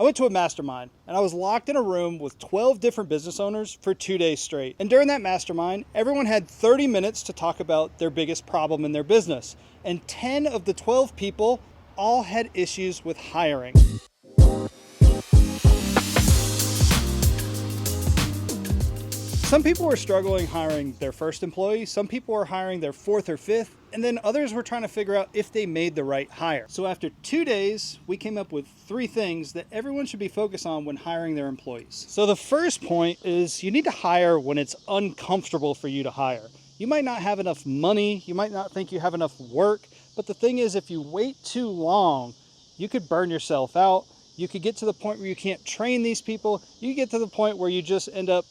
I went to a mastermind and I was locked in a room with 12 different business owners for 2 days straight. And during that mastermind, everyone had 30 minutes to talk about their biggest problem in their business. And 10 of the 12 people all had issues with hiring. Some people were struggling hiring their first employee, some people were hiring their fourth or fifth, and then others were trying to figure out if they made the right hire. So after 2 days, we came up with 3 things that everyone should be focused on when hiring their employees. So the first point is you need to hire when it's uncomfortable for you to hire. You might not have enough money, you might not think you have enough work, but the thing is, if you wait too long, you could burn yourself out. You could get to the point where you can't train these people. You get to the point where you just end up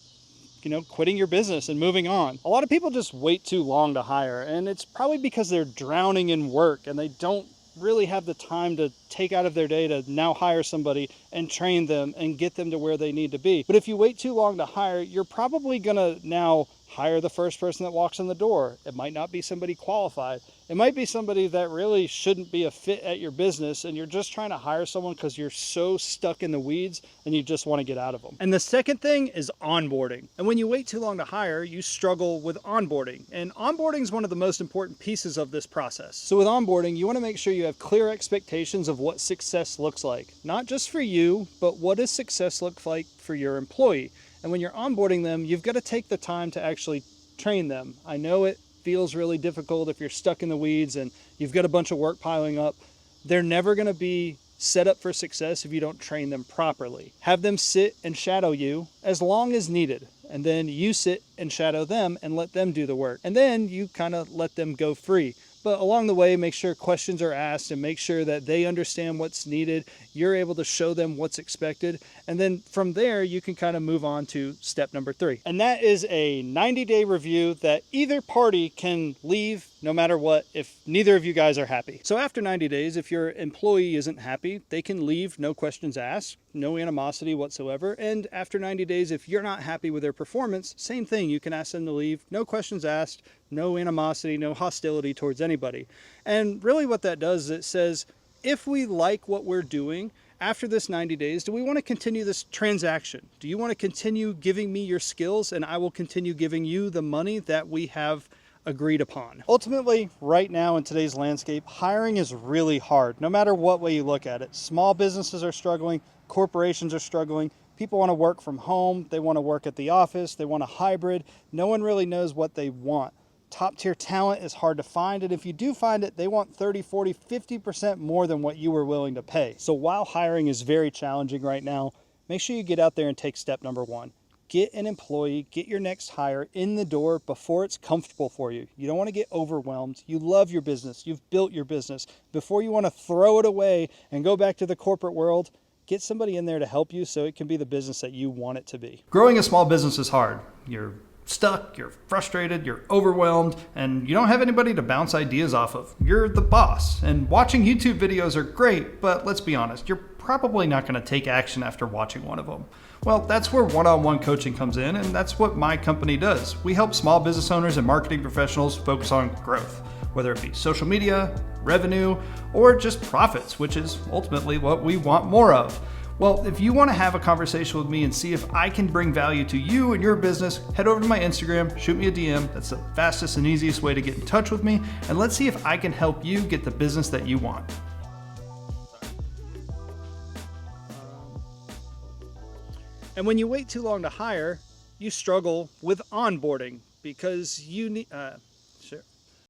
quitting your business and moving on. A lot of people just wait too long to hire, and it's probably because they're drowning in work and they don't really have the time to take out of their day to now hire somebody and train them and get them to where they need to be. But if you wait too long to hire, you're probably gonna now hire the first person that walks in the door. It might not be somebody qualified. It might be somebody that really shouldn't be a fit at your business, and you're just trying to hire someone because you're so stuck in the weeds and you just want to get out of them. And the second thing is onboarding. And when you wait too long to hire, you struggle with onboarding. And onboarding is one of the most important pieces of this process. So with onboarding, you want to make sure you have clear expectations of what success looks like. Not just for you, but what does success look like for your employee? And when you're onboarding them, you've got to take the time to actually train them. I know it feels really difficult if you're stuck in the weeds and you've got a bunch of work piling up. They're never going to be set up for success if you don't train them properly. Have them sit and shadow you as long as needed. And then you sit and shadow them and let them do the work. And then you kind of let them go free. But along the way, make sure questions are asked and make sure that they understand what's needed. You're able to show them what's expected. And then from there, you can kind of move on to step number 3. And that is a 90-day review that either party can leave no matter what if neither of you guys are happy. So after 90 days, if your employee isn't happy, they can leave, no questions asked, no animosity whatsoever. And after 90 days, if you're not happy with their performance, same thing, you can ask them to leave, no questions asked, no animosity, no hostility towards anybody. And really what that does is it says, if we like what we're doing, after this 90 days, do we want to continue this transaction? Do you want to continue giving me your skills and I will continue giving you the money that we have agreed upon? Ultimately, right now in today's landscape, hiring is really hard, no matter what way you look at it. Small businesses are struggling, corporations are struggling, people want to work from home, they want to work at the office, they want a hybrid. No one really knows what they want. Top tier talent is hard to find, and if you do find it, they want 30, 40, 50% more than what you were willing to pay. So while hiring is very challenging right now, make sure you get out there and take step number 1. Get an employee, get your next hire in the door before it's comfortable for you. You don't want to get overwhelmed. You love your business. You've built your business. Before you want to throw it away and go back to the corporate world, get somebody in there to help you so it can be the business that you want it to be. Growing a small business is hard. You're stuck, you're frustrated, you're overwhelmed, and you don't have anybody to bounce ideas off of. You're the boss, and watching YouTube videos are great, but let's be honest, you're probably not going to take action after watching one of them. Well, that's where one-on-one coaching comes in, and that's what my company does. We help small business owners and marketing professionals focus on growth, whether it be social media, revenue, or just profits, which is ultimately what we want more of. Well, if you want to have a conversation with me and see if I can bring value to you and your business, head over to my Instagram, shoot me a DM. That's the fastest and easiest way to get in touch with me. And let's see if I can help you get the business that you want. And when you wait too long to hire, you struggle with onboarding because you need,